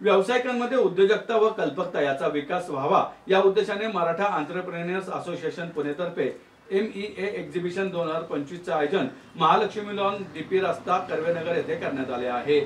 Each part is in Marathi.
व्यावसायिकांमध्ये उद्योजकता व कल्पकता याचा विकास व्हावा या उद्देशाने मराठा एंटरप्रेन्योर्स असोसिएशन पुणेतर्फे MEA एक्झिबिशन 2025 चे आयोजन महालक्ष्मी लॉन DP रस्ता कर्वेनगर येथे करण्यात आले आहे।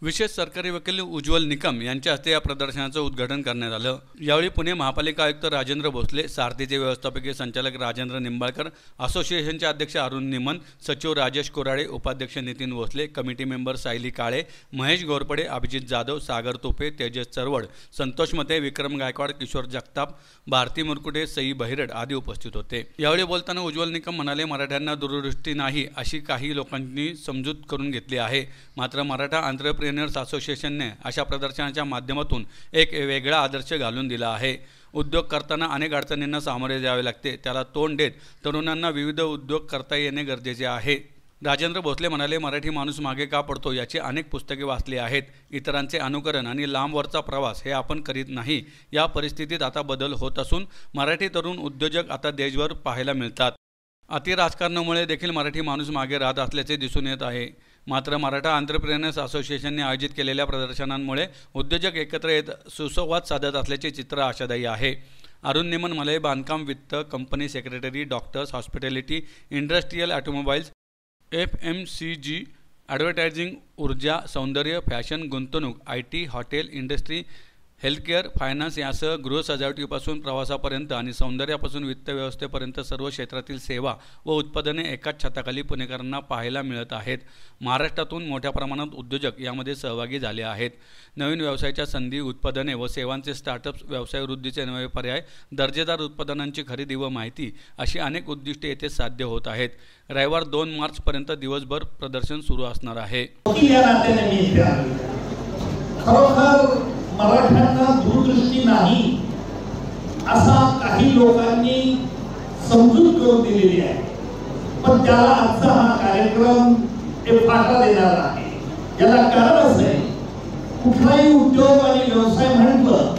विशेष सरकारी वकील उज्ज्वल निकम यांच्या हस्ते या प्रदर्शनाचं उद्घाटन करण्यात आलं। यावेळी पुणे महापालिका आयुक्त राजेंद्र भोसले, सारथीचे व्यवस्थापकीय संचालक राजेंद्र निंबाळकर, असोसिएशनचे अध्यक्ष अरुण निमन, सचिव राजेश कोराडे, उपाध्यक्ष नितीन भोसले, कमिटी मेंबर सायली काळे, महेश घोरपडे, अभिजित जाधव, सागर तोपे, तेजस चरवड, संतोष मते, विक्रम गायकवाड, किशोर जगताप, भारती मुरकुटे, सई बहिरड आदी उपस्थित होते। यावेळी बोलताना उज्ज्वल निकम म्हणाले, मराठ्यांना दूरदृष्टी नाही अशी काही लोकांनी समजूत करून घेतली आहे, मात्र मराठा एंटरप्रेन्योर्स असोसिएशनने अशा प्रदर्शनाच्या माध्यमातून एक वेगळा आदर्श घालून दिला आहे। उद्योग करताना अनेक अडचणींना सामोरे जावे लागते, त्याला तोंड देत तरुणांना विविध उद्योग करता येणे गरजेचे आहे। राजेंद्र भोसले म्हणाले, मराठी माणूस मागे का पडतो याची अनेक पुस्तके वाचली आहेत। इतरांचे अनुकरण आणि लांबवरचा प्रवास हे आपण करीत नाही। या परिस्थितीत आता बदल होत असून मराठी तरुण उद्योजक आता देशभर पाहायला मिळतात। अति राजकारणामुळे देखील मराठी माणूस मागे राहत असल्याचे दिसून येत आहे। मात्र मराठा एंटरप्रेन्योर्स असोसिएशनने आयोजित केलेल्या प्रदर्शनांमुळे उद्योजक एकत्र येत सुसंवाद साधत असल्याचे चित्र आशादायी आहे। अरुण निमन म्हणाले, बांधकाम, वित्त, company secretary, doctors, hospitality, industrial, automobiles, FMCG, advertising, ऊर्जा, सौंदर्य, फॅशन, गुंतवणूक, IT, hotel industry, healthcare, finance यासह गृह सजावटीपासून प्रवासापर्यंत आणि सौंदर्यापासून वित्त व्यवस्थेपर्यंत सर्व क्षेत्रातील सेवा व उत्पादने एकाच छताखाली पुणेकरांना पाहायला मिळत आहेत। महाराष्ट्रातून मोठ्या प्रमाणात उद्योजक यामध्ये सहभागी झाले आहेत। नवीन व्यवसायाच्या संधी, उत्पादने व सेवांचे स्टार्टअप्स, व्यवसाय वृद्धीचे नवे पर्याय, दर्जेदार उत्पादनांची खरेदी व माहिती अशी अनेक उद्दिष्टे येथे साध्य होत आहेत। रविवार 2 मार्चपर्यंत दिवसभर प्रदर्शन सुरू असणार आहे। मराठ्यांना दूरदृष्टी नाही असा काही लोकांनी समजूत करून दिलेली आहे, पण त्याला आजचा हा कार्यक्रम हे फाटा देणार आहे। याला कारण असं आहे, कुठलाही उद्योग आणि व्यवसाय म्हटलं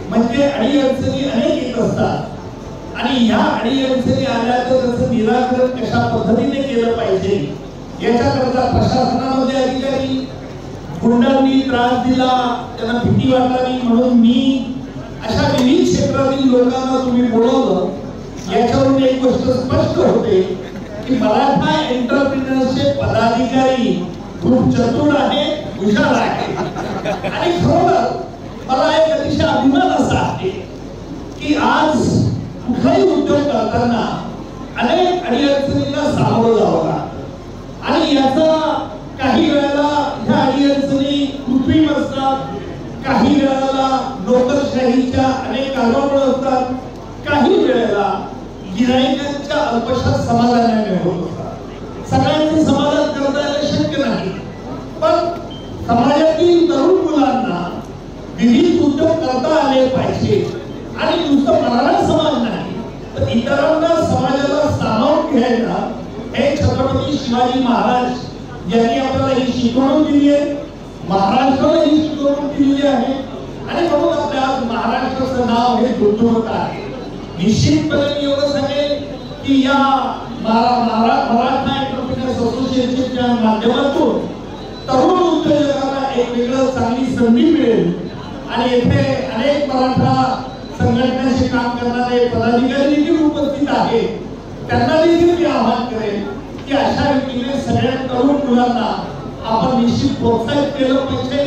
म्हणजे अडीअडचणी अनेक येत असतात आणि ह्या अडीअडचणी आल्या तर त्याचं निराकरण कशा पद्धतीने केलं पाहिजे याच्याकरता प्रशासनामध्ये अधिकारी गुंडांनी त्रास दिला, त्यांना भीती वाटावी म्हणून मी अशा विविध क्षेत्रातील लोकांना तुम्ही बोलवलं। याच्यावरून एक गोष्ट स्पष्ट होते की मराठा एंटरप्रेन्योर्सचे पदाधिकारी खूप चतुर आहे, हुशार आहे आणि खरोखर मला एक अतिशय अभिमान असा आहे की आज कुठलाही उद्योग करताना अनेक अडीअडचणींना सामोरं जावं लागतं आणि याचा काही वेळेला ह्या अडीअडचणी कृत्रिम असतात, काही वेळेला नोकरशाहीच्या अनेक कारणामुळे असतात, काही वेळेला गिराईकांच्या अल्पशा समाधानाने होत असतात। सगळ्यांचे समाधान करता येणं शक्य नाही, पण समाजातील तरुण मुलांना विविध उद्योग करता आले पाहिजे आणि नुसतं मराठा समाज नाही तर इतरांना समाजाला सामावून घ्यायला हे छत्रपती शिवाजी महाराज यांनी आपल्याला ही शिकवण दिली आहे, महाराष्ट्राला ही शिकवण दिली आहे आणि म्हणून आपल्या आज महाराष्ट्राचं नाव हे दुर्धवत आहे। निश्चितपणे मी एवढं सांगेन की या मराठा एंटरप्रेन्योर्स असोसिएशनच्या माध्यमातून तरुण उद्योजकांना एक वेगळं चांगली संधी मिळेल आणि येथे अनेक मराठा संघटनेचे काम करणारे पदाधिकारी देखील उपस्थित आहेत। त्यांना देखील मी आवाहन करेन की अशा रीतीने सगळ्या तरुण मुलांना आपण निश्चित प्रोत्साहित केलं पाहिजे।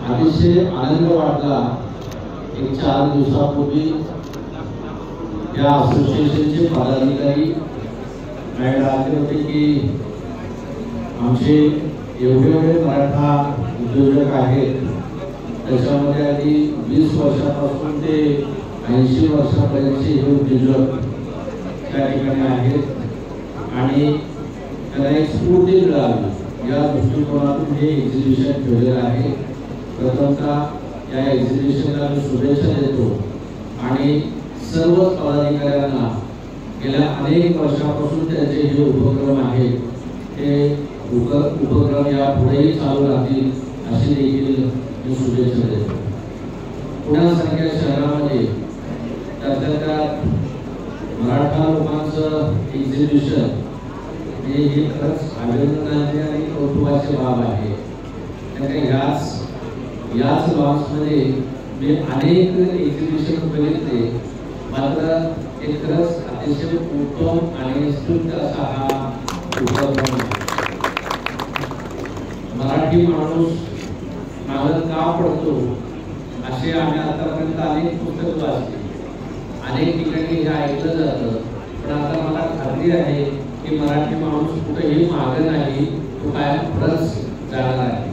अतिशय आनंद वाटला एक 4 दिवसापूर्वी या असोसिएशनचे पदाधिकारी म्हणाले होते की आमचे एवढे मराठा उद्योजक आहेत, त्याच्यामध्ये आधी 20 वर्षापासून ते 80 वर्षापर्यंतचे हे उद्योजक त्या ठिकाणी आहेत आणि त्याला एक स्फूर्ती मिळावी या दृष्टिकोनातून हे एक्झिबिशन ठेवलेलं आहे। प्रथमतः या एक्झिबिशनला मी शुभेच्छा देतो आणि सर्व पदाधिकाऱ्यांना गेल्या अनेक वर्षापासून त्यांचे जे उपक्रम आहेत ते उपक्रम यापुढेही चालू राहतील अशी देखील मी शुभेच्छा देतो। पुण्यासारख्या शहरामध्ये त्यातल्या मराठा लोकांचं एक्झिबिशन हे खरंच अभिनंदनाचे आणि कौतुकाची बाब आहे। त्यामुळे ह्याच याच लॉन्समध्ये मी अनेक एक्झिबिशन बघितले, मात्र हे खरंच अतिशय उत्तम आणि स्तुत्य असा हा उपक्रम. मराठी माणूस मागं का पडतो असे आम्ही आतापर्यंत अनेक पुस्तकं वाचली, अनेक ठिकाणी हे ऐकलं जातं, पण आता मला खात्री आहे की मराठी माणूस कुठेही मागे नाही, तो कायम पुढंच जाणार आहे.